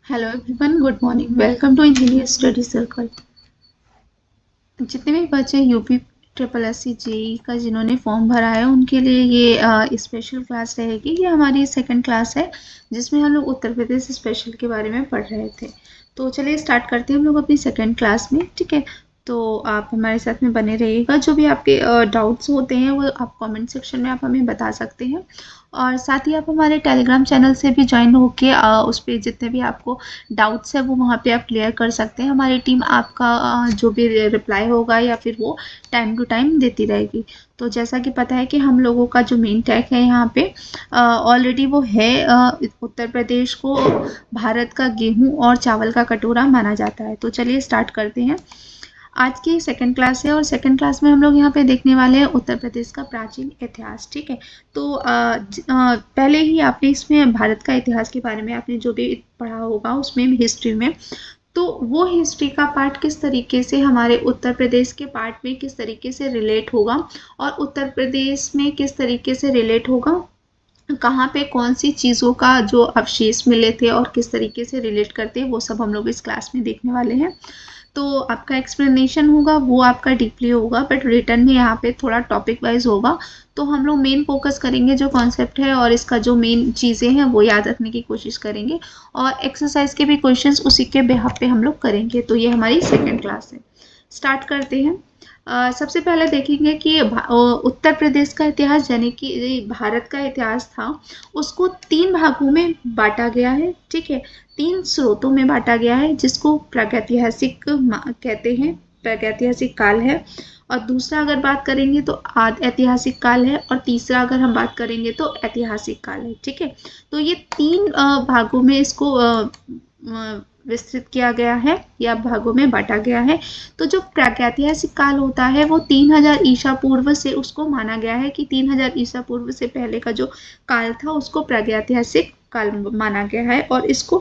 Hello everyone, good morning. Welcome to engineer study circle. जितने भी बच्चे UP triple S C JE का जिन्होंने फॉर्म भरा है उनके लिए ये स्पेशल क्लास रहेगी। ये हमारी सेकंड क्लास है जिसमें हम लोग उत्तर प्रदेश स्पेशल के बारे में पढ़ रहे थे। तो चलिए स्टार्ट करते हैं हम लोग अपनी सेकंड क्लास में। ठीक है, तो आप हमारे साथ में बने रहिएगा। जो भी आपके डाउट्स होते हैं वो आप कमेंट सेक्शन में आप हमें बता सकते हैं, और साथ ही आप हमारे टेलीग्राम चैनल से भी ज्वाइन होके उस पर जितने भी आपको डाउट्स है वो वहाँ पे आप क्लियर कर सकते हैं। हमारी टीम आपका जो भी रिप्लाई होगा या फिर वो टाइम टू टाइम देती रहेगी। तो जैसा कि पता है कि हम लोगों का जो मेन टैग है यहाँ पे ऑलरेडी वो है, उत्तर प्रदेश को भारत का गेहूं और चावल का कटोरा माना जाता है। तो चलिए स्टार्ट करते हैं। आज की सेकंड क्लास है और सेकंड क्लास में हम लोग यहाँ पे देखने वाले हैं उत्तर प्रदेश का प्राचीन इतिहास। ठीक है, तो पहले ही आपने इसमें भारत का इतिहास के बारे में आपने जो भी पढ़ा होगा उसमें हिस्ट्री में, तो वो हिस्ट्री का पार्ट किस तरीके से हमारे उत्तर प्रदेश के पार्ट में किस तरीके से रिलेट होगा और उत्तर प्रदेश में किस तरीके से रिलेट होगा, कहाँ पे कौन सी चीज़ों का जो अवशेष मिले थे और किस तरीके से रिलेट करते हैं, वो सब हम लोग इस क्लास में देखने वाले हैं। तो आपका एक्सप्लेनेशन होगा वो आपका डीपली होगा, बट रिटर्न में यहाँ पे थोड़ा टॉपिक वाइज होगा। तो हम लोग मेन फोकस करेंगे जो कॉन्सेप्ट है और इसका जो मेन चीज़ें हैं वो याद रखने की कोशिश करेंगे, और एक्सरसाइज के भी क्वेश्चंस उसी के बिहाफ पे हम लोग करेंगे। तो ये हमारी सेकेंड क्लास है। स्टार्ट करते हैं। सबसे पहले देखेंगे कि उत्तर प्रदेश का इतिहास यानी कि भारत का इतिहास था, उसको 3 भागों में बांटा गया है। ठीक है, 3 स्रोतों में बांटा गया है जिसको प्रागैतिहासिक कहते हैं, प्रागैतिहासिक काल है। और दूसरा अगर बात करेंगे तो आद ऐतिहासिक काल है, और तीसरा अगर हम बात करेंगे तो ऐतिहासिक काल है। ठीक है, तो ये 3 भागों में इसको विस्तृत किया गया है या भागों में बांटा गया है। तो जो प्रागैतिहासिक काल होता है वो 3000 ईसा पूर्व से उसको माना गया है कि 3000 ईसा पूर्व से पहले का जो काल था उसको प्रागैतिहासिक काल माना गया है, और इसको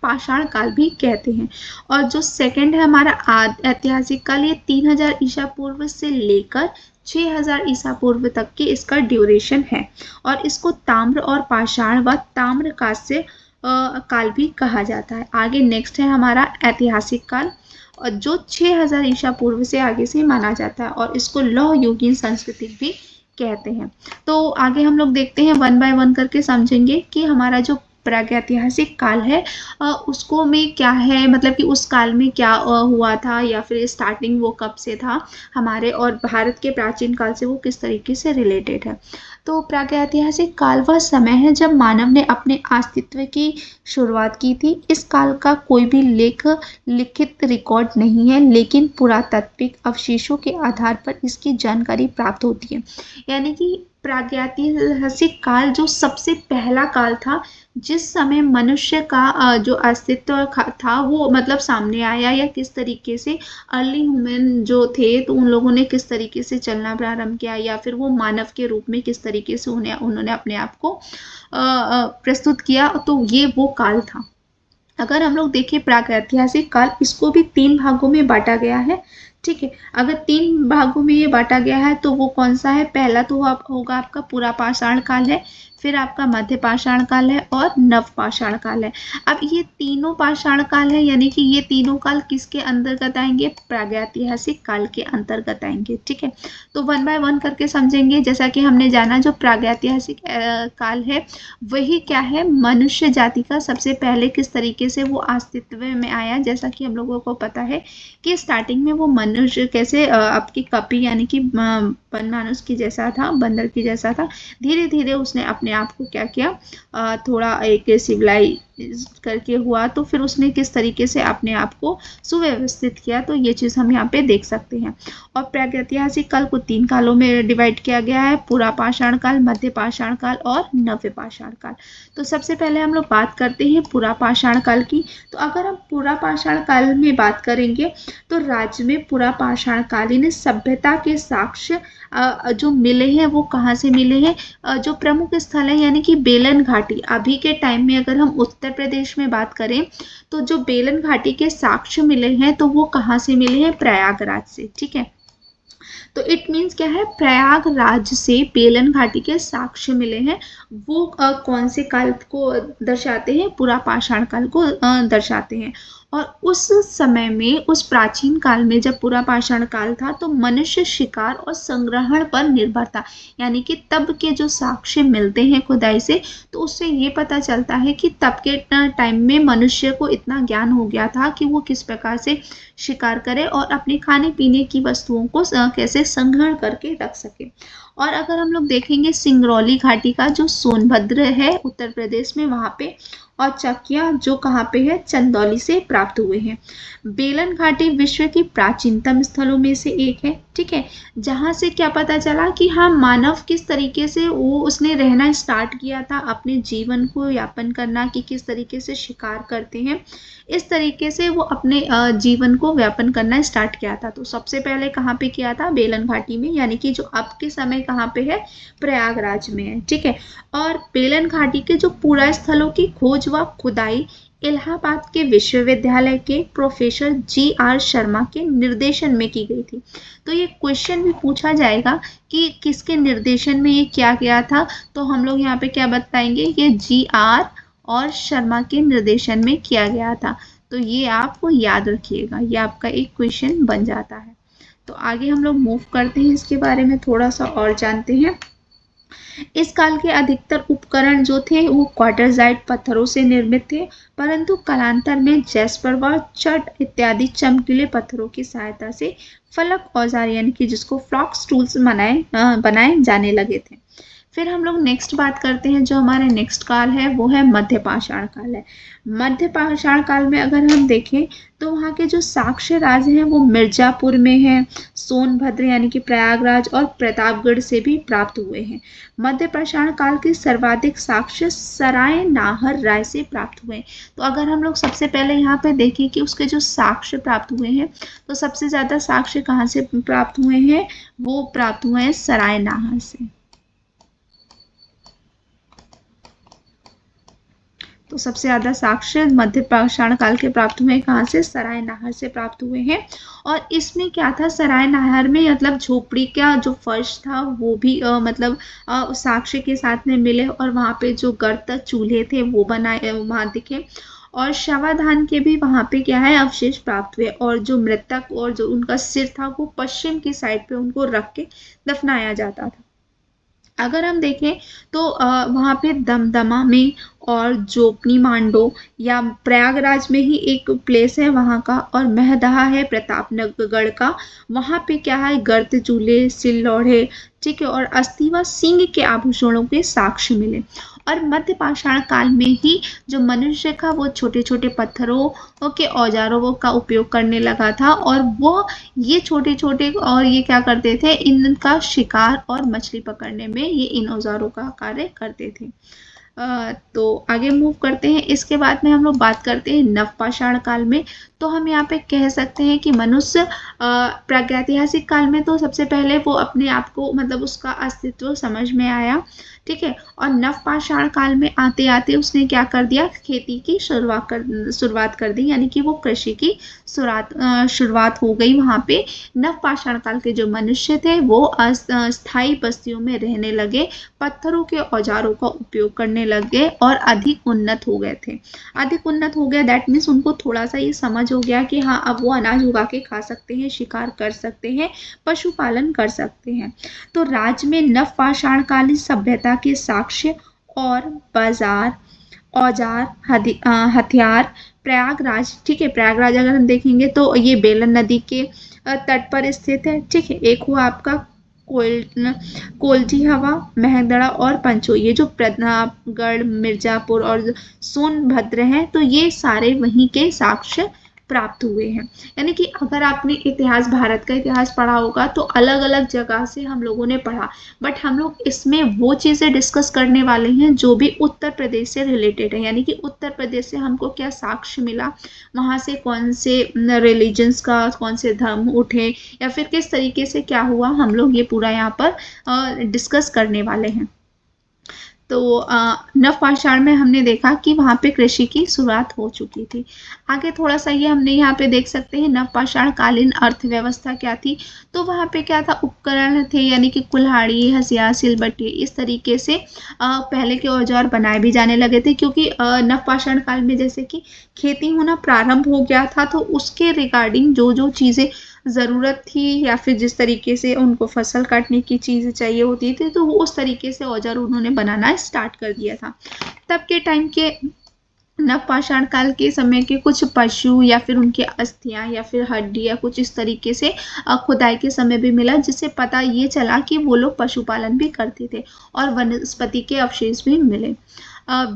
पाषाण काल भी कहते हैं। और जो सेकंड है हमारा आद ऐतिहासिक काल, ये 3000 ईसा पूर्व से लेकर 6000 ईसा पूर्व तक की इसका ड्यूरेशन है, और इसको ताम्र और पाषाण व ताम्र कांस्य काल भी कहा जाता है। आगे नेक्स्ट है हमारा ऐतिहासिक काल, और जो 6000 ईसा पूर्व से आगे से माना जाता है, और इसको लौह युगीन संस्कृति भी कहते हैं। तो आगे हम लोग देखते हैं, वन बाय वन करके समझेंगे कि हमारा जो प्रागैतिहासिक काल है उसको में क्या है, मतलब कि उस काल में क्या हुआ था या फिर स्टार्टिंग वो कब से था हमारे, और भारत के प्राचीन काल से वो किस तरीके से रिलेटेड है। तो प्रागैतिहासिक काल वह समय है जब मानव ने अपने अस्तित्व की शुरुआत की थी। इस काल का कोई भी लिखित रिकॉर्ड नहीं है, लेकिन पुरातात्विक अवशेषों के आधार पर इसकी जानकारी प्राप्त होती है। यानी कि प्रागैतिहासिक काल जो सबसे पहला काल था जिस समय मनुष्य का जो अस्तित्व था वो मतलब सामने आया, या किस तरीके से अर्ली ह्यूमन जो थे तो उन लोगों ने किस तरीके से चलना प्रारंभ किया, या फिर वो मानव के रूप में किस तरीके से उन्होंने अपने आप को प्रस्तुत किया, तो ये वो काल था। अगर हम लोग देखें प्रागैतिहासिक काल, इसको भी 3 भागों में बांटा गया है। ठीक है, अगर 3 भागों में ये बांटा गया है तो वो कौन सा है, पहला तो होगा आपका पूरा पाषाण काल है, फिर आपका मध्य पाषाण काल है और नव पाषाण काल है। अब ये तीनों पाषाण काल है, यानी कि ये तीनों काल किसके अंतर्गत आएंगे, प्रागैतिहासिक काल के अंतर्गत आएंगे। ठीक है, तो वन बाय वन करके समझेंगे। जैसा कि हमने जाना जो प्रागैतिहासिक काल है वही क्या है, मनुष्य जाति का सबसे पहले किस तरीके से वो अस्तित्व में आया। जैसा कि हम लोगों को पता है कि स्टार्टिंग में वो मनुष्य कैसे आपकी कपी यानी कि मानुष की जैसा था, बंदर की जैसा था। धीरे धीरे उसने अपने आप को क्या किया, थोड़ा एक सिविलाइज करके हुआ, तो फिर उसने किस तरीके से अपने आप को सुव्यवस्थित किया, तो ये चीज़ हम यहाँ पे देख सकते हैं। और प्रागैतिहासिक काल को 3 कालों में डिवाइड किया गया है, पूरा पाषाण काल, मध्य पाषाण काल और नव्य पाषाण काल। तो सबसे पहले हम लोग बात करते हैं पूरा पाषाण काल की। तो अगर हम पूरा पाषाण काल में बात करेंगे तो राज्य में पूरा पाषाण कालीन सभ्यता के साक्ष्य जो मिले हैं वो कहाँ से मिले हैं, जो प्रमुख स्थल है यानी कि बेलन घाटी। अभी के टाइम में अगर हम उत्तर प्रदेश में बात करें तो जो बेलन घाटी के साक्ष्य मिले हैं तो वो कहाँ से मिले हैं, प्रयागराज से। ठीक है, तो इट मीन्स क्या है, प्रयागराज से बेलन घाटी के साक्ष्य मिले हैं, वो कौन से काल को दर्शाते हैं, पूरा पाषाण काल को दर्शाते हैं। और उस समय में, उस प्राचीन काल में जब पूरा पाषाण काल था, तो मनुष्य शिकार और संग्रहण पर निर्भर था। यानी कि तब के जो साक्ष्य मिलते हैं खुदाई से, तो उससे ये पता चलता है कि तब के टाइम में मनुष्य को इतना ज्ञान हो गया था कि वो किस प्रकार से शिकार करे और अपने खाने पीने की वस्तुओं को कैसे संग्रहण करके रख सके। और अगर हम लोग देखेंगे सिंगरौली घाटी का जो सोनभद्र है उत्तर प्रदेश में, वहाँ पे, और चकिया जो कहाँ पे है, चंदौली से प्राप्त हुए हैं। बेलन घाटी विश्व की प्राचीनतम स्थलों में से एक है, ठीक है, जहाँ से क्या पता चला कि हाँ, मानव किस तरीके से वो उसने रहना स्टार्ट किया था, अपने जीवन को यापन करना, कि किस तरीके से शिकार करते हैं, इस तरीके से वो अपने जीवन को व्यापन करना स्टार्ट किया था। तो सबसे पहले कहाँ पे किया था, बेलन घाटी में, यानी कि जो अब के समय कहाँ पे है, प्रयागराज में है, ठीक है। और बेलन घाटी के जो पूरा स्थलों की खोज व खुदाई इलाहाबाद के विश्वविद्यालय के प्रोफेसर GR शर्मा के निर्देशन में की गई थी। तो ये क्वेश्चन भी पूछा जाएगा कि किसके निर्देशन में ये किया गया था, तो हम लोग यहाँ पे क्या बताएंगे, ये GR और शर्मा के निर्देशन में किया गया था। तो ये आपको याद रखिएगा, ये आपका एक क्वेश्चन बन जाता है। तो आगे हम लोग मूव करते हैं, इसके बारे में थोड़ा सा और जानते हैं। इस काल के अधिकतर उपकरण जो थे वो क्वार्टरजाइट पत्थरों से निर्मित थे, परंतु कालांतर में जैस्पर व चट इत्यादि चमकीले पत्थरों की सहायता से फलक औजार, यानी कि जिसको फ्लॉक्स टूल्स बनाए जाने लगे थे। फिर हम लोग नेक्स्ट बात करते हैं, जो हमारे नेक्स्ट काल है वो है मध्य पाषाण काल है। मध्य पाषाण काल में अगर हम देखें तो वहाँ के जो साक्ष्य राज हैं वो मिर्जापुर में है, सोनभद्र यानी कि प्रयागराज और प्रतापगढ़ से भी प्राप्त हुए हैं। मध्य पाषाण काल के सर्वाधिक साक्ष्य सराय नाहर राय से प्राप्त हुए हैं। तो अगर हम लोग सबसे पहले यहाँ पे देखें कि उसके जो साक्ष्य प्राप्त हुए हैं, तो सबसे ज्यादा साक्ष्य कहाँ से प्राप्त हुए हैं, वो प्राप्त हुए हैं सराय नाहर से। तो सबसे ज्यादा साक्ष्य मध्य पाषाण काल के प्राप्त हुए कहाँ से, सराय नाहर से प्राप्त हुए हैं। और इसमें क्या था, सराय नाहर में मतलब झोपड़ी का जो फर्श था वो भी साक्ष्य के साथ में मिले, और वहाँ पे जो गर्त चूल्हे थे वो बनाए वहाँ दिखे, और शवाधान के भी वहाँ पे क्या है, अवशेष प्राप्त हुए। और जो मृतक और जो उनका सिर था वो पश्चिम की साइड पे उनको रख के दफनाया जाता था। अगर हम देखें तो वहाँ पे दमदमा में और जोपनी मांडो या प्रयागराज में ही एक प्लेस है वहाँ का, और महदहा है प्रतापगढ़ का, वहाँ पे क्या है, गर्त चूल्हे, सिल लोढ़े, ठीक है, और अस्थि व सींग के आभूषणों के साक्ष्य मिले। और मध्य पाषाण काल में ही जो मनुष्य था वो छोटे छोटे पत्थरों के औजारों का उपयोग करने लगा था, और वो ये छोटे छोटे और ये क्या करते थे, इनका शिकार और मछली पकड़ने में ये इन औजारों का कार्य करते थे। तो आगे मूव करते हैं। इसके बाद में हम लोग बात करते हैं नवपाषाण काल में। तो हम यहाँ पे कह सकते हैं कि मनुष्य प्रागैतिहासिक काल में तो सबसे पहले वो अपने आप को मतलब उसका अस्तित्व समझ में आया, ठीक है, और नवपाषाण काल में आते आते उसने क्या कर दिया, खेती की शुरुआत कर दी, यानी कि वो कृषि की शुरुआत हो गई वहाँ पे। नवपाषाण काल के जो मनुष्य थे वो अस्थायी बस्तियों में रहने लगे, पत्थरों के औजारों का उपयोग करने लगे और अधिक उन्नत हो गए थे। अधिक उन्नत हो गया दैट मीन्स उनको थोड़ा सा ये समझ हो गया कि हाँ, अब वो अनाज उगा के खा सकते हैं, शिकार कर सकते हैं, पशुपालन कर सकते हैं। तो राज्य में नवपाषाणकालीन सभ्यता के साक्ष्य और बाजार, औजार, हथियार प्रयागराज, ठीक है, प्रयागराज अगर हम देखेंगे तो ये बेलन नदी के तट पर स्थित है, ठीक है। एक हुआ आपका कोलजी हवा, मेहंदड़ा और पंचो, ये जो प्रतापगढ़, मिर्जापुर और सोनभद्र हैं, तो ये सारे वहीं के साक्ष्य प्राप्त हुए हैं। यानी कि अगर आपने इतिहास, भारत का इतिहास पढ़ा होगा तो अलग अलग जगह से हम लोगों ने पढ़ा, बट हम लोग इसमें वो चीज़ें डिस्कस करने वाले हैं जो भी उत्तर प्रदेश से रिलेटेड है। यानी कि उत्तर प्रदेश से हमको क्या साक्ष्य मिला, वहाँ से कौन से रिलीजन्स का, कौन से धर्म उठे, या फिर किस तरीके से क्या हुआ, हम लोग ये पूरा यहाँ पर डिस्कस करने वाले हैं। तो नवपाषाण में हमने देखा कि वहाँ पे कृषि की शुरुआत हो चुकी थी। आगे थोड़ा सा ये हमने यहाँ पे देख सकते हैं नवपाषाण कालीन अर्थव्यवस्था क्या थी। तो वहाँ पे क्या था, उपकरण थे यानी कि कुल्हाड़ी, हसिया, सिलबट्टी, इस तरीके से पहले के औजार बनाए भी जाने लगे थे, क्योंकि नवपाषाण काल में जैसे कि खेती होना प्रारंभ हो गया था, तो उसके रिगार्डिंग जो जो चीज़ें ज़रूरत थी या फिर जिस तरीके से उनको फसल काटने की चीज़ें चाहिए होती थी, तो वो उस तरीके से औजार उन्होंने बनाना स्टार्ट कर दिया था। तब के टाइम के नवपाषाण काल के समय के कुछ पशु या फिर उनकी अस्थियां या फिर हड्डी या कुछ इस तरीके से खुदाई के समय भी मिला, जिससे पता ये चला कि वो लोग पशुपालन भी करते थे, और वनस्पति के अवशेष भी मिले।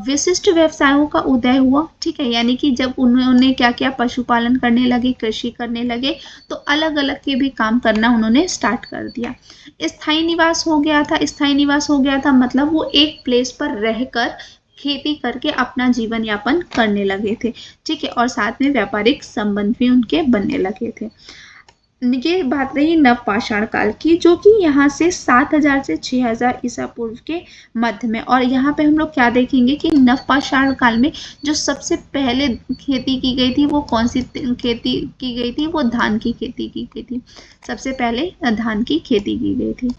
विशिष्ट व्यवसायों का उदय हुआ, ठीक है, यानी कि जब उन्होंने क्या किया, पशुपालन करने लगे, कृषि करने लगे, तो अलग अलग के भी काम करना उन्होंने स्टार्ट कर दिया। स्थायी निवास हो गया था। स्थायी निवास हो गया था मतलब वो एक प्लेस पर रहकर खेती करके अपना जीवन यापन करने लगे थे, ठीक है, और साथ में व्यापारिक संबंध भी उनके बनने लगे थे। ये बात रही नवपाषाण काल की, जो कि यहाँ से 7000 से 6000 ईसा पूर्व के मध्य में। और यहाँ पे हम लोग क्या देखेंगे कि नवपाषाण काल में जो सबसे पहले खेती की गई थी वो कौन सी खेती की गई थी, वो धान की खेती की गई थी। सबसे पहले धान की खेती की गई थी।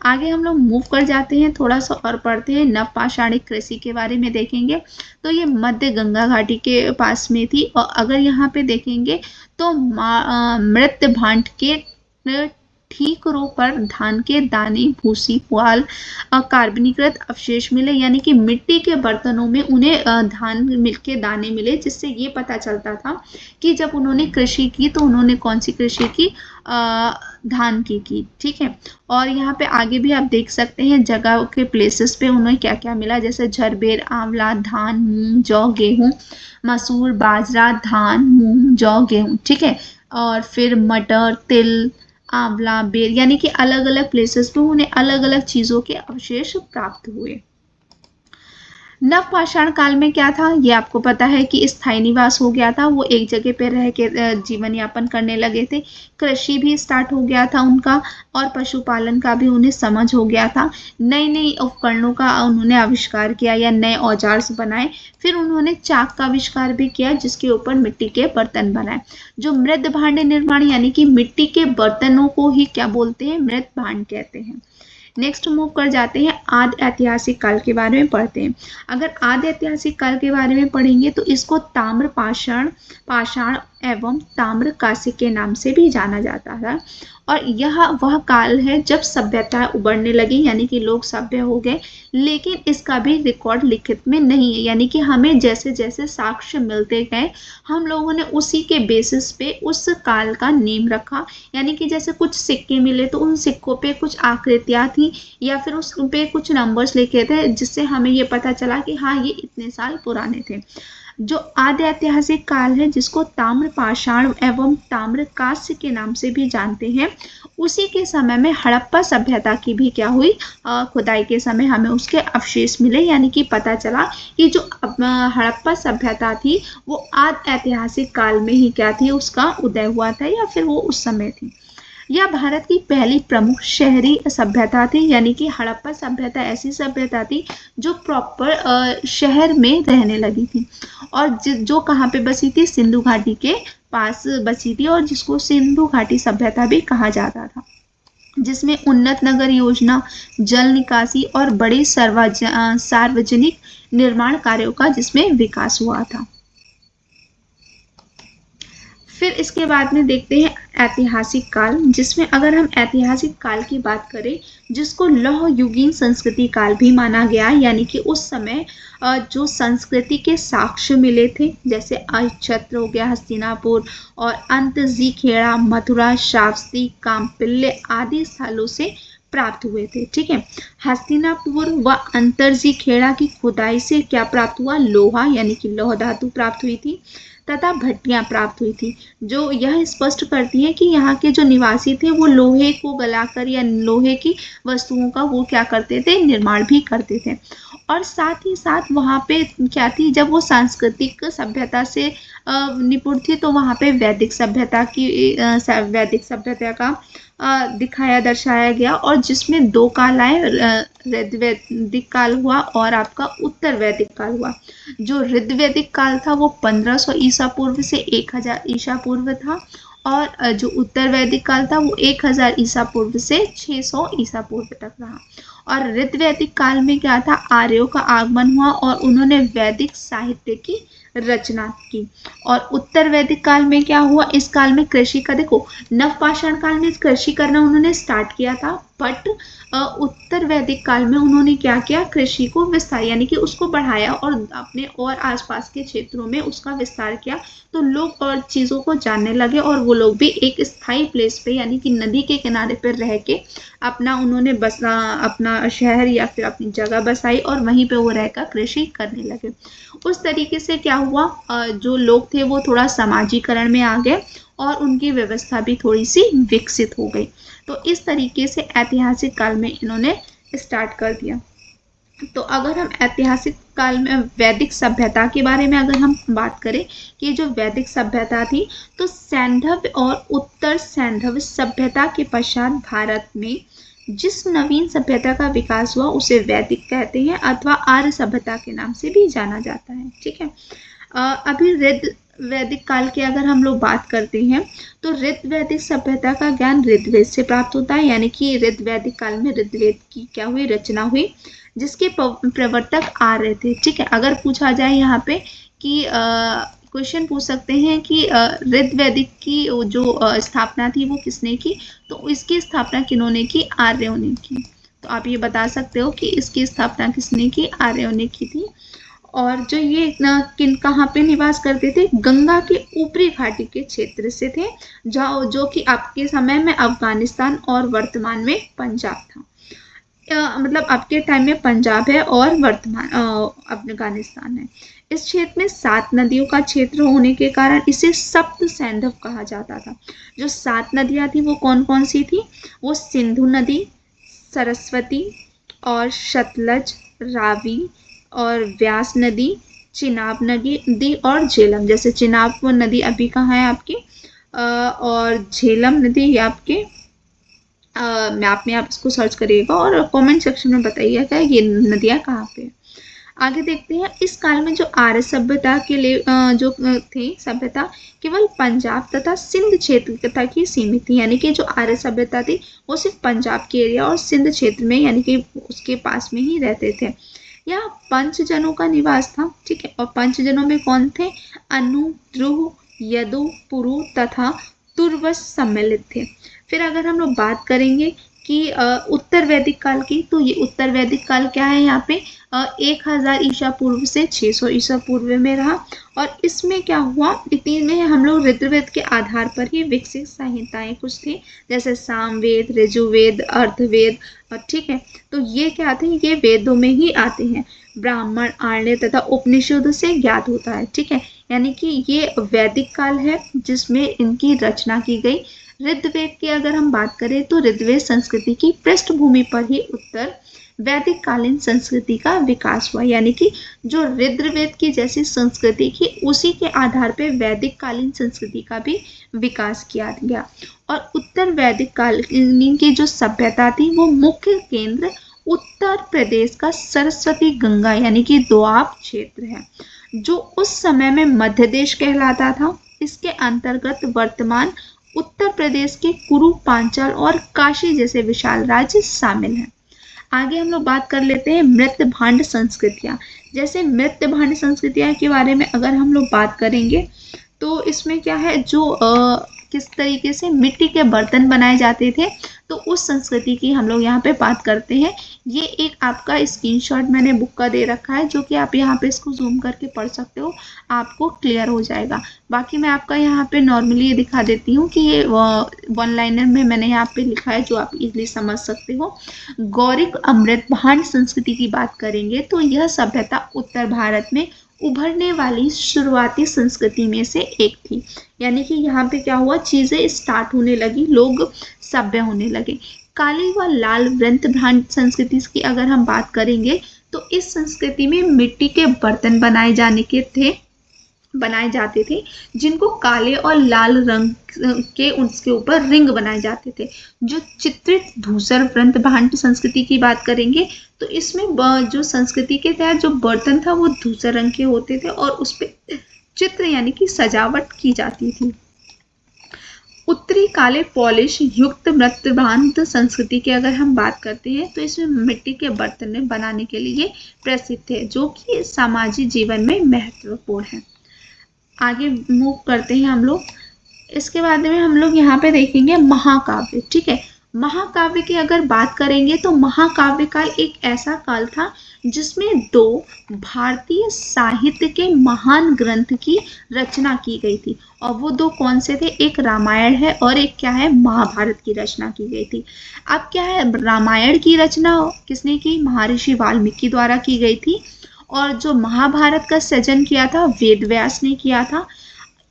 आगे हम लोग मूव कर जाते हैं, थोड़ा सा और पढ़ते हैं, नवपाषाणिक कृषि के बारे में देखेंगे। तो ये मध्य गंगा घाटी के पास में थी, और अगर यहाँ पे देखेंगे तो मृत भांड के ठीक रो पर धान के दाने, भूसी, पुआल, कार्बनीकृत अवशेष मिले, यानी कि मिट्टी के बर्तनों में उन्हें धान के दाने मिले, जिससे ये पता चलता था कि जब उन्होंने कृषि की तो उन्होंने कौन सी कृषि की, धान की, ठीक है। और यहाँ पे आगे भी आप देख सकते हैं जगह के प्लेसेस पे उन्हें क्या क्या मिला, जैसे झरबेर, आंवला, धान, मूंग, जौ, गेहूं, मसूर, बाजरा, धान, मूंग, जौ, गेहूं, ठीक है, और फिर मटर, तिल, आंवला, बेर, यानी कि अलग अलग प्लेसेस पे उन्हें अलग अलग चीजों के अवशेष प्राप्त हुए। नवपाषाण काल में क्या था, ये आपको पता है कि स्थायी निवास हो गया था, वो एक जगह पे रह के जीवन यापन करने लगे थे। कृषि भी स्टार्ट हो गया था उनका, और पशुपालन का भी उन्हें समझ हो गया था। नई नई उपकरणों का उन्होंने आविष्कार किया या नए औजार बनाए। फिर उन्होंने चाक का आविष्कार भी किया, जिसके ऊपर मिट्टी के बर्तन बनाए। जो मृत भांड निर्माण यानी कि मिट्टी के बर्तनों को ही क्या बोलते हैं, मृत भांड कहते हैं। नेक्स्ट मूव कर जाते हैं, आदि ऐतिहासिक काल के बारे में पढ़ते हैं। अगर आदि ऐतिहासिक काल के बारे में पढ़ेंगे तो इसको ताम्र पाषाण एवं ताम्र कांस्य के नाम से भी जाना जाता है। और यह वह काल है जब सभ्यता उभरने लगी, यानी कि लोग सभ्य हो गए, लेकिन इसका भी रिकॉर्ड लिखित में नहीं है, यानी कि हमें जैसे जैसे साक्ष्य मिलते गए हम लोगों ने उसी के बेसिस पे उस काल का नेम रखा। यानी कि जैसे कुछ सिक्के मिले तो उन सिक्कों पे कुछ आकृतियां थी या फिर उस पे कुछ नंबर्स लिखे थे, जिससे हमें ये पता चला कि हाँ ये इतने साल पुराने थे। जो आदि ऐतिहासिक काल है, जिसको ताम्र पाषाण एवं ताम्र कांस्य के नाम से भी जानते हैं, उसी के समय में हड़प्पा सभ्यता की भी क्या हुई, खुदाई के समय हमें उसके अवशेष मिले, यानी कि पता चला कि जो हड़प्पा सभ्यता थी वो आदि ऐतिहासिक काल में ही क्या थी, उसका उदय हुआ था या फिर वो उस समय थी। यह भारत की पहली प्रमुख शहरी सभ्यता थी, यानी कि हड़प्पा सभ्यता ऐसी सभ्यता थी जो प्रॉपर शहर में रहने लगी थी, और जो कहाँ पे बसी थी, सिंधु घाटी के पास बसी थी, और जिसको सिंधु घाटी सभ्यता भी कहा जाता था, जिसमें उन्नत नगर योजना, जल निकासी और बड़े सार्वजनिक निर्माण कार्यों का जिसमें विकास हुआ था। फिर इसके बाद में देखते हैं ऐतिहासिक काल, जिसमें अगर हम ऐतिहासिक काल की बात करें, जिसको लौह युगीन संस्कृति काल भी माना गया, यानी कि उस समय जो संस्कृति के साक्ष्य मिले थे, जैसे अक्षत्र हो गया, हस्तिनापुर, और अंतजीखेड़ा, मथुरा, शावस्ती, कामपिल्ले आदि स्थलों से प्राप्त हुए थे, ठीक है। हस्तिनापुर व अंतरजीखेड़ा की खुदाई से क्या प्राप्त हुआ, लोहा यानी कि लौह धातु प्राप्त हुई थी, तथा भट्टियां प्राप्त हुई थी, जो यह स्पष्ट करती है कि यहाँ के जो निवासी थे वो लोहे को गलाकर या लोहे की वस्तुओं का वो क्या करते थे, निर्माण भी करते थे। और साथ ही साथ वहाँ पे क्या थी, जब वो सांस्कृतिक सभ्यता से निपुण थे, तो वहाँ पे वैदिक सभ्यता का दिखाया दर्शाया गया, और जिसमें दो काल आए, ऋग्वैदिक काल हुआ और आपका उत्तर वैदिक काल हुआ। जो ऋग्वैदिक काल था वो 1500 ईसा पूर्व से 1000 ईसा पूर्व था, और जो उत्तर वैदिक काल था वो 1000 ईसा पूर्व से 600 ईसा पूर्व तक रहा। और ऋग्वैदिक काल में क्या था, आर्यों का आगमन हुआ और उन्होंने वैदिक साहित्य की रचना की। और उत्तर वैदिक काल में क्या हुआ, इस काल में कृषि का, देखो नवपाषाण काल में कृषि करना उन्होंने स्टार्ट किया था, बट उत्तर वैदिक काल में उन्होंने क्या किया, कृषि को विस्तार यानी कि उसको बढ़ाया और अपने और आसपास के क्षेत्रों में उसका विस्तार किया। तो लोग और चीज़ों को जानने लगे, और वो लोग भी एक स्थायी प्लेस पे यानी कि नदी के किनारे पर रह के अपना उन्होंने बसा, अपना शहर या फिर अपनी जगह बसाई और वहीं पे वो रहकर कृषि करने लगे। उस तरीके से क्या हुआ, जो लोग थे वो थोड़ा समाजीकरण में आ गए और उनकी व्यवस्था भी थोड़ी सी विकसित हो गई। तो इस तरीके से ऐतिहासिक काल में इन्होंने स्टार्ट कर दिया। तो अगर हम ऐतिहासिक काल में वैदिक सभ्यता के बारे में अगर हम बात करें कि जो वैदिक सभ्यता थी, तो सैंधव और उत्तर सैंधव सभ्यता के पश्चात भारत में जिस नवीन सभ्यता का विकास हुआ उसे वैदिक कहते हैं, अथवा आर्य सभ्यता के नाम से भी जाना जाता है। ठीक है, अभी वैदिक काल की अगर हम लोग बात करते हैं, तो ऋग्वैदिक सभ्यता का ज्ञान ऋग्वेद से प्राप्त होता है, यानी कि ऋग्वैदिक काल में ऋग्वेद की क्या हुई, रचना हुई, जिसके प्रवर्तक आर्य थे। ठीक है, अगर पूछा जाए यहाँ पे कि क्वेश्चन पूछ सकते हैं कि ऋग्वैदिक की जो स्थापना थी वो किसने की, तो इसकी स्थापना किन्होंने की, आर्यों ने की। तो आप ये बता सकते हो कि इसकी स्थापना किसने की, आर्यों ने की थी। और जो ये किन कहाँ पे निवास करते थे, गंगा के ऊपरी घाटी के क्षेत्र से थे, जो कि आपके समय में अफगानिस्तान और वर्तमान में पंजाब था। मतलब आपके टाइम में पंजाब है और वर्तमान अफगानिस्तान है। इस क्षेत्र में 7 नदियों का क्षेत्र होने के कारण इसे सप्त सैंधव कहा जाता था। जो 7 नदियां थी वो कौन कौन सी थी, वो सिंधु नदी, सरस्वती और सतलज, रावी और व्यास नदी, चिनाब नदी और झेलम। जैसे चिनाब नदी अभी कहाँ है आपकी, और झेलम नदी ये आपके मैप में आप इसको सर्च करिएगा और कमेंट सेक्शन में बताइएगा ये नदियाँ कहाँ पे है। आगे देखते हैं, इस काल में जो आर्य सभ्यता के लिए जो थी सभ्यता केवल पंजाब तथा सिंध क्षेत्र तक ही सीमित थी, यानी कि जो आर्य सभ्यता थी वो सिर्फ पंजाब के एरिया और सिंध क्षेत्र में यानी कि उसके पास में ही रहते थे। यहाँ पंचजनों का निवास था। ठीक है, और पंचजनों में कौन थे, अनु, ध्रुव, यदु, पुरु तथा तुर्वस सम्मिलित थे। फिर अगर हम लोग बात करेंगे कि उत्तर वैदिक काल की, तो ये उत्तर वैदिक काल क्या है, यहाँ पे 1000 ईसा पूर्व से 600 ईसा पूर्व में रहा। और इसमें क्या हुआ, इतने हम लोग ऋग्वेद के आधार पर ही विकसित संहिताएं कुछ थी, जैसे सामवेद, ऋजुवेद, अर्थवेद। ठीक है, तो ये क्या थे, ये वेदों में ही आते हैं। ब्राह्मण, आर्य तथा उपनिषद से ज्ञात होता है। ठीक है, यानी कि ये वैदिक काल है जिसमें इनकी रचना की गई। ऋग्वेद की अगर हम बात करें तो ऋग्वेद संस्कृति की पृष्ठभूमि पर ही उत्तर वैदिक कालीन संस्कृति का विकास हुआ, यानी कि जो ऋग्वेद की जैसी संस्कृति की उसी के आधार पर वैदिक कालीन संस्कृति का भी विकास किया गया। और उत्तर वैदिक कालीन की जो सभ्यता थी वो मुख्य केंद्र उत्तर प्रदेश का सरस्वती गंगा यानी कि दोआब क्षेत्र है, जो उस समय में मध्य देश कहलाता था। इसके अंतर्गत वर्तमान उत्तर प्रदेश के कुरु, पांचाल और काशी जैसे विशाल राज्य शामिल हैं। आगे हम लोग बात कर लेते हैं मृत भांड संस्कृतियां। जैसे मृत भांड संस्कृतियां के बारे में अगर हम लोग बात करेंगे तो इसमें क्या है, जो किस तरीके से मिट्टी के बर्तन बनाए जाते थे, तो उस संस्कृति की हम लोग यहाँ पे बात करते हैं। ये एक आपका स्क्रीनशॉट मैंने बुक का दे रखा है, जो कि आप यहाँ पे इसको जूम करके पढ़ सकते हो, आपको क्लियर हो जाएगा। बाकी मैं आपका यहाँ पे नॉर्मली ये दिखा देती हूँ कि ये वन लाइनर में मैंने यहाँ पे लिखा है, जो आप इजीली समझ सकते हो। गौरिक अमृत भांड संस्कृति की बात करेंगे तो यह सभ्यता उत्तर भारत में उभरने वाली शुरुआती संस्कृति में से एक थी, यानी कि यहाँ पे क्या हुआ, चीजें स्टार्ट होने लगी, लोग सभ्य होने लगे। काली व लाल वृंत भांड संस्कृति की अगर हम बात करेंगे तो इस संस्कृति में मिट्टी के बर्तन बनाए जाने के थे, बनाए जाते थे, जिनको काले और लाल रंग के उसके ऊपर रिंग बनाए जाते थे। जो चित्रित धूसर व्रत भांड संस्कृति की बात करेंगे तो इसमें जो संस्कृति के तहत जो बर्तन था वो धूसर रंग के होते थे और उस पे चित्र यानी कि सजावट की जाती थी। उत्तरी काले पॉलिश युक्त मृत्यभांत संस्कृति की अगर हम बात करते हैं तो इसमें मिट्टी के बर्तन बनाने के लिए प्रसिद्ध है, जो कि सामाजिक जीवन में महत्वपूर्ण है। आगे मूव करते हैं हम लोग। इसके बाद में हम लोग यहाँ पे देखेंगे महाकाव्य। ठीक है, महाकाव्य की अगर बात करेंगे तो महाकाव्य काल एक ऐसा काल था जिसमें दो भारतीय साहित्य के महान ग्रंथ की रचना की गई थी, और वो दो कौन से थे, एक रामायण है और एक क्या है, महाभारत की रचना की गई थी। अब क्या है, रामायण की रचना किसने की, महर्षि वाल्मीकि द्वारा की गई थी, और जो महाभारत का सृजन किया था वेद व्यास ने किया था।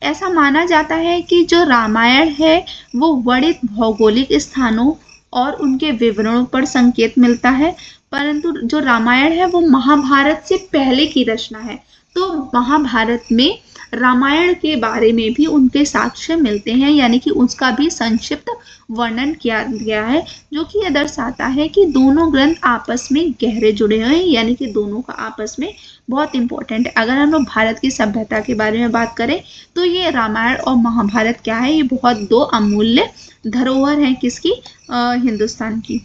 ऐसा माना जाता है कि जो रामायण है वो वर्णित भौगोलिक स्थानों और उनके विवरणों पर संकेत मिलता है, परंतु जो रामायण है वो महाभारत से पहले की रचना है। तो महाभारत में रामायण के बारे में भी उनके साक्ष्य मिलते हैं, यानी कि उसका भी संक्षिप्त वर्णन किया गया है, जो कि यह दर्शाता है कि दोनों ग्रंथ आपस में गहरे जुड़े हुए हैं, यानी कि दोनों का आपस में बहुत इंपॉर्टेंट है। अगर हम लोग भारत की सभ्यता के बारे में बात करें तो ये रामायण और महाभारत क्या है, ये बहुत दो अमूल्य धरोहर हैं किसकी, हिंदुस्तान की।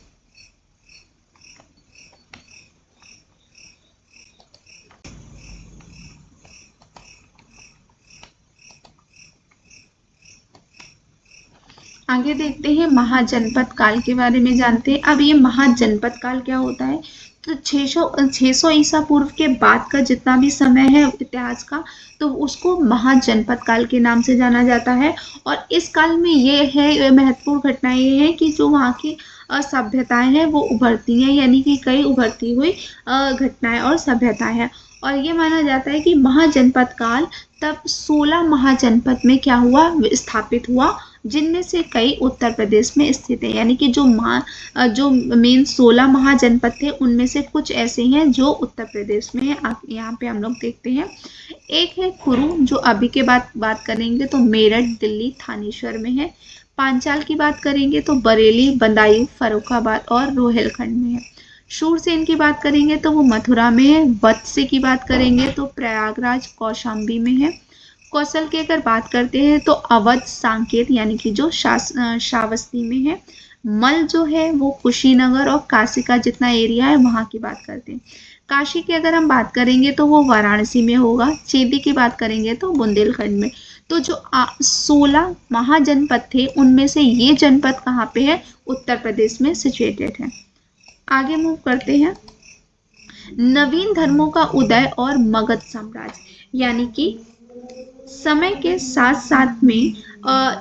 आगे देखते हैं महाजनपद काल के बारे में जानते हैं। अब ये महाजनपद काल क्या होता है, तो 600 ईसा पूर्व के बाद का जितना भी समय है इतिहास का, तो उसको महाजनपद काल के नाम से जाना जाता है। और इस काल में ये है महत्वपूर्ण घटना ये है कि जो वहाँ की सभ्यताएं हैं वो उभरती हैं, यानी कि कई उभरती हुई घटनाएं और सभ्यताएं हैं। और ये माना जाता है कि महाजनपद काल तब 16 महाजनपद में क्या हुआ, स्थापित हुआ, जिनमें से कई उत्तर प्रदेश में स्थित है। यानी कि जो मेन 16 महाजनपद थे उनमें से कुछ ऐसे हैं जो उत्तर प्रदेश में है। यहाँ पे हम लोग देखते हैं, एक है कुरु जो अभी के बात करेंगे तो मेरठ, दिल्ली, थानेश्वर में है। पांचाल की बात करेंगे तो बरेली, बदायूं, फर्रुखाबाद और रोहिलखंड में है। शूरसेन की बात करेंगे तो वो मथुरा में है। वत्स्य की बात करेंगे तो प्रयागराज, कौशाम्बी में है। कौशल की अगर बात करते हैं तो अवध, सांकेत यानी कि जो श्रावस्ती में है। मल जो है वो कुशीनगर और काशी का जितना एरिया है वहाँ की बात करते हैं। काशी की अगर हम बात करेंगे तो वो वाराणसी में होगा। चेदी की बात करेंगे तो बुंदेलखंड में। तो जो 16 महाजनपद थे उनमें से ये जनपद कहाँ पे है, उत्तर प्रदेश में सिचुएटेड है। आगे मूव करते हैं। नवीन धर्मों का उदय और मगध साम्राज्य, यानी कि समय के साथ साथ में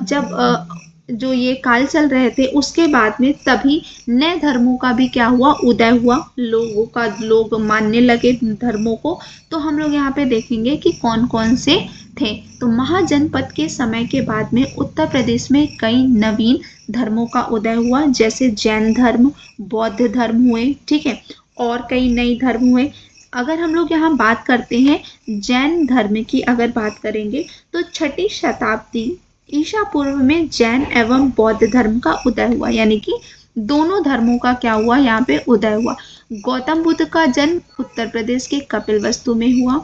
जब जो ये काल चल रहे थे उसके बाद में तभी नए धर्मों का भी क्या हुआ, उदय हुआ। लोग मानने लगे धर्मों को। तो हम लोग यहाँ पे देखेंगे कि कौन कौन से थे। तो महाजनपद के समय के बाद में उत्तर प्रदेश में कई नवीन धर्मों का उदय हुआ, जैसे जैन धर्म, बौद्ध धर्म हुए, ठीक है, और कई नए धर्म हुए। अगर हम लोग यहाँ बात करते हैं जैन धर्म की, अगर बात करेंगे तो 6ठी शताब्दी ईसा पूर्व में जैन एवं बौद्ध धर्म का उदय हुआ, यानी कि दोनों धर्मों का क्या हुआ, यहाँ पे उदय हुआ। गौतम बुद्ध का जन्म उत्तर प्रदेश के कपिलवस्तु में हुआ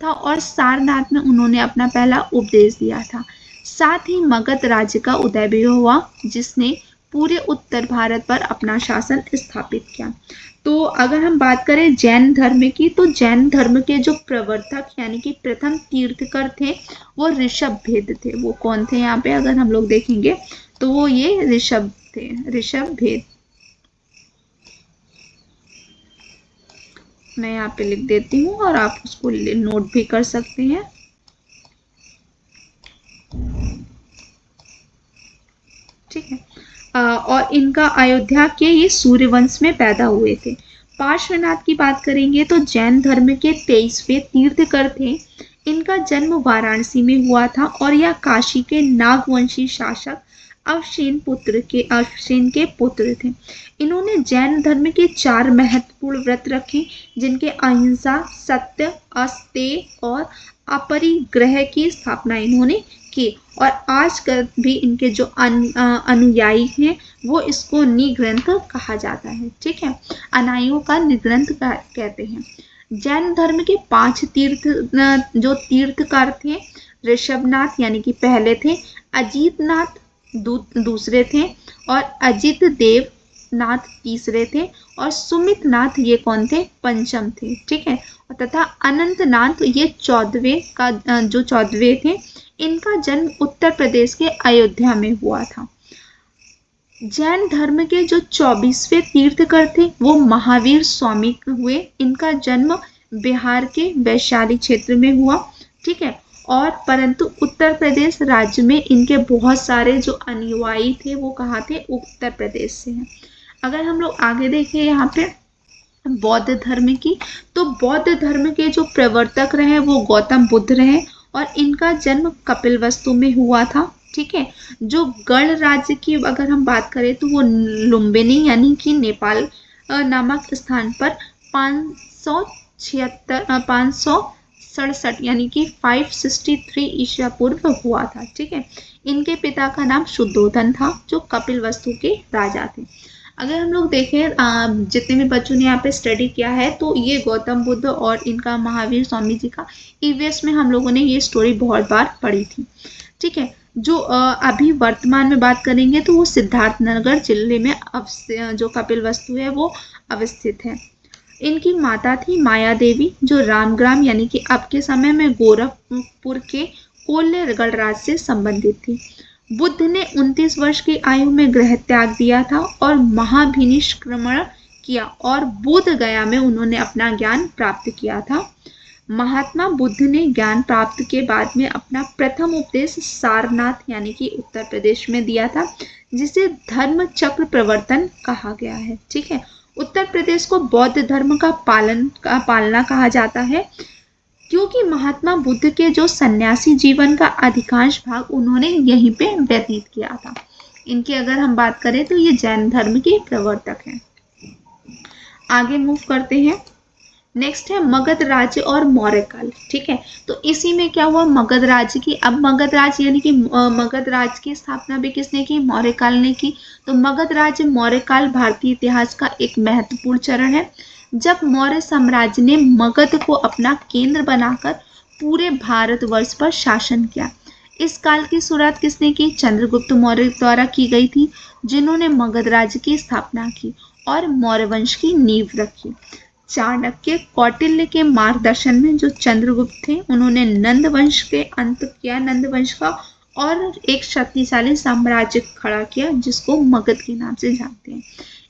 था और सारनाथ में उन्होंने अपना पहला उपदेश दिया था। साथ ही मगध राज्य का उदय भी हुआ, जिसने पूरे उत्तर भारत पर अपना शासन स्थापित किया। तो अगर हम बात करें जैन धर्म की, तो जैन धर्म के जो प्रवर्तक यानी कि प्रथम तीर्थकर थे वो ऋषभ भेद थे। वो कौन थे, यहाँ पे अगर हम लोग देखेंगे तो वो ये ऋषभ थे, ऋषभ भेद। मैं यहाँ पे लिख देती हूँ और आप उसको नोट भी कर सकते हैं। ठीक है, और इनका अयोध्या के ये सूर्यवंश में पैदा हुए थे। पार्श्वनाथ की बात करेंगे तो जैन धर्म के 23वें तीर्थकर थे। इनका जन्म वाराणसी में हुआ था और यह काशी के नागवंशी शासक अवसेन के पुत्र थे। इन्होंने जैन धर्म के 4 महत्वपूर्ण व्रत रखे, जिनके अहिंसा, सत्य, अस्तेय और अपरिग्रह की स्थापना इन्होंने की। और आजकल भी इनके जो अनुयायी हैं वो इसको निग्रंथ कहा जाता है। ठीक है, अनुयायियों का निग्रंथ कहते हैं। जैन धर्म के 5 जो तीर्थकार थे, ऋषभनाथ यानी कि पहले थे, अजीतनाथ दूसरे थे, और अजित देव नाथ तीसरे थे, और सुमित नाथ ये कौन थे, पंचम थे। ठीक है, तथा अनंतनाथ ये 14वें थे। इनका जन्म उत्तर प्रदेश के अयोध्या में हुआ था। जैन धर्म के जो 24वें तीर्थकर थे वो महावीर स्वामी हुए। इनका जन्म बिहार के वैशाली क्षेत्र में हुआ। ठीक है, और परंतु उत्तर प्रदेश राज्य में इनके बहुत सारे जो अनुयायी थे वो कहाँ थे, उत्तर प्रदेश से हैं। अगर हम लोग आगे देखें यहाँ पे बौद्ध धर्म की, तो बौद्ध धर्म के जो प्रवर्तक रहे वो गौतम बुद्ध रहे, और इनका जन्म कपिलवस्तु में हुआ था। ठीक है, जो गढ़ राज्य की अगर हम बात करें तो वो लुम्बिनी यानी कि नेपाल नामक स्थान पर 567 यानी कि 563 ईसा पूर्व हुआ था। ठीक है, इनके पिता का नाम शुद्धोधन था जो कपिलवस्तु के राजा थे। अगर हम लोग देखें जितने भी बच्चों ने यहाँ पे स्टडी किया है तो ये गौतम बुद्ध और इनका महावीर स्वामी जी का ईवीएस में हम लोगों ने ये स्टोरी बहुत बार पढ़ी थी। ठीक है, जो अभी वर्तमान में बात करेंगे तो वो सिद्धार्थनगर जिले में जो कपिलवस्तु है वो अवस्थित है। इनकी माता थी माया देवी जो रामग्राम यानी कि अब के समय में गोरखपुर के कोल्यगढ़ राज्य से संबंधित थी। बुद्ध ने 29 वर्ष की आयु में गृह त्याग दिया था और महाभिनिष्क्रमण किया, और बोध गया में उन्होंने अपना ज्ञान प्राप्त किया था। महात्मा बुद्ध ने ज्ञान प्राप्त के बाद में अपना प्रथम उपदेश सारनाथ यानी कि उत्तर प्रदेश में दिया था, जिसे धर्म चक्र प्रवर्तन कहा गया है। ठीक है, उत्तर प्रदेश को बौद्ध धर्म का पालना कहा जाता है, क्योंकि महात्मा बुद्ध के जो सन्यासी जीवन का अधिकांश भाग उन्होंने यहीं पे व्यतीत किया था। इनकी अगर हम बात करें तो ये जैन धर्म के प्रवर्तक हैं। आगे मूव करते हैं। नेक्स्ट है मगध राज्य और मौर्यकाल। ठीक है, तो इसी में क्या हुआ, मगध राज्य की, अब मगध राज्य यानी कि मगध राज्य की स्थापना भी किसने की, मौर्यकाल ने की। तो मगध राज्य मौर्यकाल भारतीय इतिहास का एक महत्वपूर्ण चरण है, जब मौर्य साम्राज्य ने मगध को अपना केंद्र बनाकर पूरे भारतवर्ष पर शासन किया। इस काल की शुरुआत किसने की, चंद्रगुप्त मौर्य द्वारा की गई थी, जिन्होंने मगध राज्य की स्थापना की और मौर्य वंश की नींव रखी। चाणक्य कौटिल्य के मार्गदर्शन में जो चंद्रगुप्त थे उन्होंने नंद वंश के अंत किया, नंद वंश का, और एक शक्तिशाली साम्राज्य खड़ा किया जिसको मगध के नाम से जानते हैं।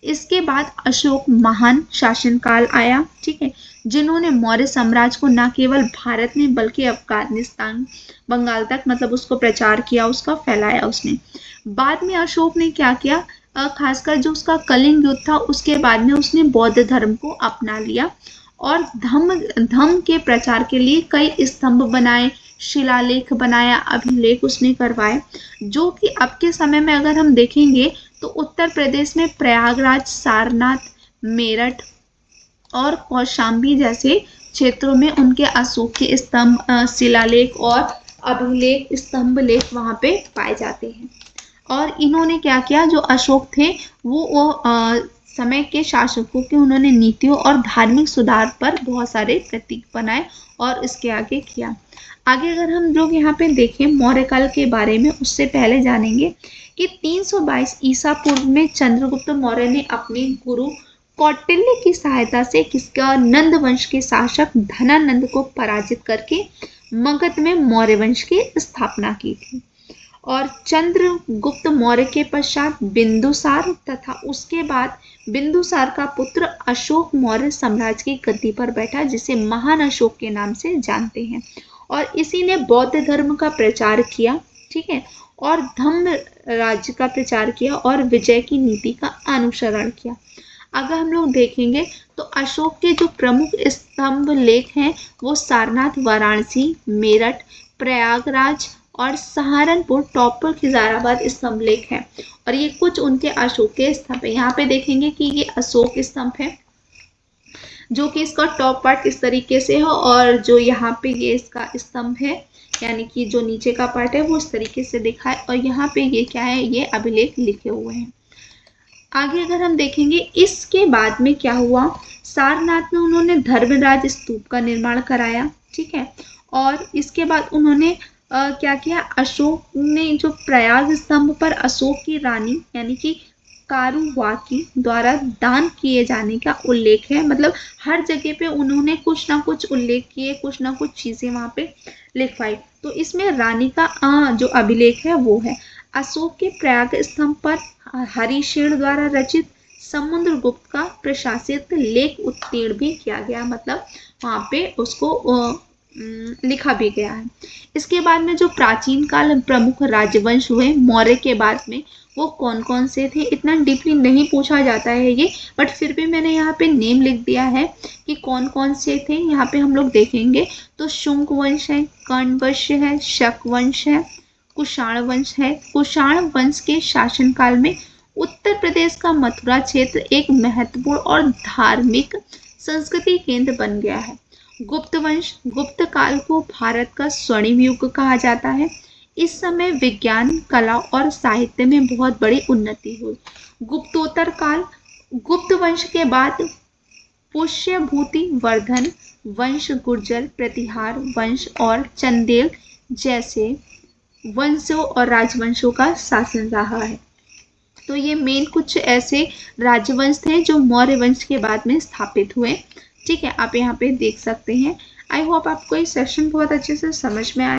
इसके बाद अशोक महान शासनकाल आया। ठीक है, जिन्होंने मौर्य साम्राज्य को न केवल भारत में बल्कि अफगानिस्तान बंगाल तक मतलब उसको प्रचार किया, उसका फैलाया उसने। बाद में अशोक ने क्या किया, खासकर जो उसका कलिंग युद्ध था उसके बाद में उसने बौद्ध धर्म को अपना लिया और धम्म के प्रचार के लिए कई स्तंभ बनाए, शिलालेख बनाया, अभिलेख उसने करवाए, जो कि अब के समय में अगर हम देखेंगे तो उत्तर प्रदेश में प्रयागराज, सारनाथ, मेरठ और कौशाम्बी जैसे क्षेत्रों में उनके अशोक के स्तंभ, शिलालेख और अभिलेख, स्तंभ लेख वहाँ पे पाए जाते हैं। और इन्होंने क्या किया, जो अशोक थे वो समय के शासकों के उन्होंने नीतियों और धार्मिक सुधार पर बहुत सारे प्रतीक बनाए और इसके आगे किया। आगे अगर हम लोग यहाँ पे देखें मौर्यकाल के बारे में, उससे पहले जानेंगे कि 322 ईसा पूर्व में चंद्रगुप्त मौर्य ने अपने गुरु कौटिल्य की सहायता से किसका, नंद वंश के शासक धनानंद को पराजित करके मगध में मौर्य वंश की स्थापना की थी। और चंद्रगुप्त मौर्य के पश्चात बिंदुसार तथा उसके बाद बिंदुसार का पुत्र अशोक मौर्य साम्राज्य की गद्दी पर बैठा, जिसे महान अशोक के नाम से जानते हैं, और इसी ने बौद्ध धर्म का प्रचार किया। ठीक है, और धम्म राज्य का प्रचार किया और विजय की नीति का अनुसरण किया। अगर हम लोग देखेंगे तो अशोक के जो प्रमुख स्तंभ लेख हैं वो सारनाथ, वाराणसी, मेरठ, प्रयागराज और सहारनपुर, टॉपर, खिजाराबाद स्तंभ लेख है, और ये कुछ उनके अशोक के स्तंभ है। यहाँ पे देखेंगे कि ये अशोक स्तंभ है। जो कि इसका टॉप पार्ट इस तरीके से है और जो यहाँ पे ये इसका स्तंभ है यानी कि जो नीचे का पार्ट है वो इस तरीके से दिखा है और यहाँ पे ये क्या है, ये अभिलेख लिखे हुए हैं। आगे अगर हम देखेंगे इसके बाद में क्या हुआ, सारनाथ में उन्होंने धर्मराज स्तूप का निर्माण कराया, ठीक है। और इसके बाद उन्होंने क्या किया, अशोक ने जो प्रयाग स्तंभ पर अशोक की रानी यानी कि कारुवाकी द्वारा दान किए जाने का उल्लेख है। मतलब हर जगह पे उन्होंने कुछ ना कुछ उल्लेख किए, कुछ ना कुछ चीजें वहां पे लिखवाई। तो इसमें रानी का जो अभिलेख है वो है। अशोक के प्रयाग स्तंभ पर हरिशेन द्वारा रचित समुद्रगुप्त का प्रशासित लेख उत्तीर्ण भी किया गया, मतलब वहां पे उसको लिखा भी गया है। इसके बाद में जो प्राचीन काल प्रमुख राजवंश हुए मौर्य के बाद में, वो कौन कौन से थे, इतना डीपली नहीं पूछा जाता है ये, बट फिर भी मैंने यहाँ पे नेम लिख दिया है कि कौन कौन से थे। यहाँ पे हम लोग देखेंगे तो शुंग वंश है, कर्ण वंश है, शक वंश है, कुषाण वंश है। कुषाण वंश के शासनकाल में उत्तर प्रदेश का मथुरा क्षेत्र एक महत्वपूर्ण और धार्मिक संस्कृति केंद्र बन गया है। गुप्त वंश, गुप्त काल को भारत का स्वर्णिम युग कहा जाता है। इस समय विज्ञान, कला और साहित्य में बहुत बड़ी उन्नति हुई। गुप्तोत्तर काल, गुप्त वंश के बाद पुष्यभूति वर्धन वंश, गुर्जर प्रतिहार वंश और चंदेल जैसे वंशों और राजवंशों का शासन रहा है। तो ये मेन कुछ ऐसे राजवंश थे जो मौर्य वंश के बाद में स्थापित हुए, ठीक है। आप यहाँ पे देख सकते हैं। आई होप आपको ये सेशन बहुत अच्छे से समझ में आया।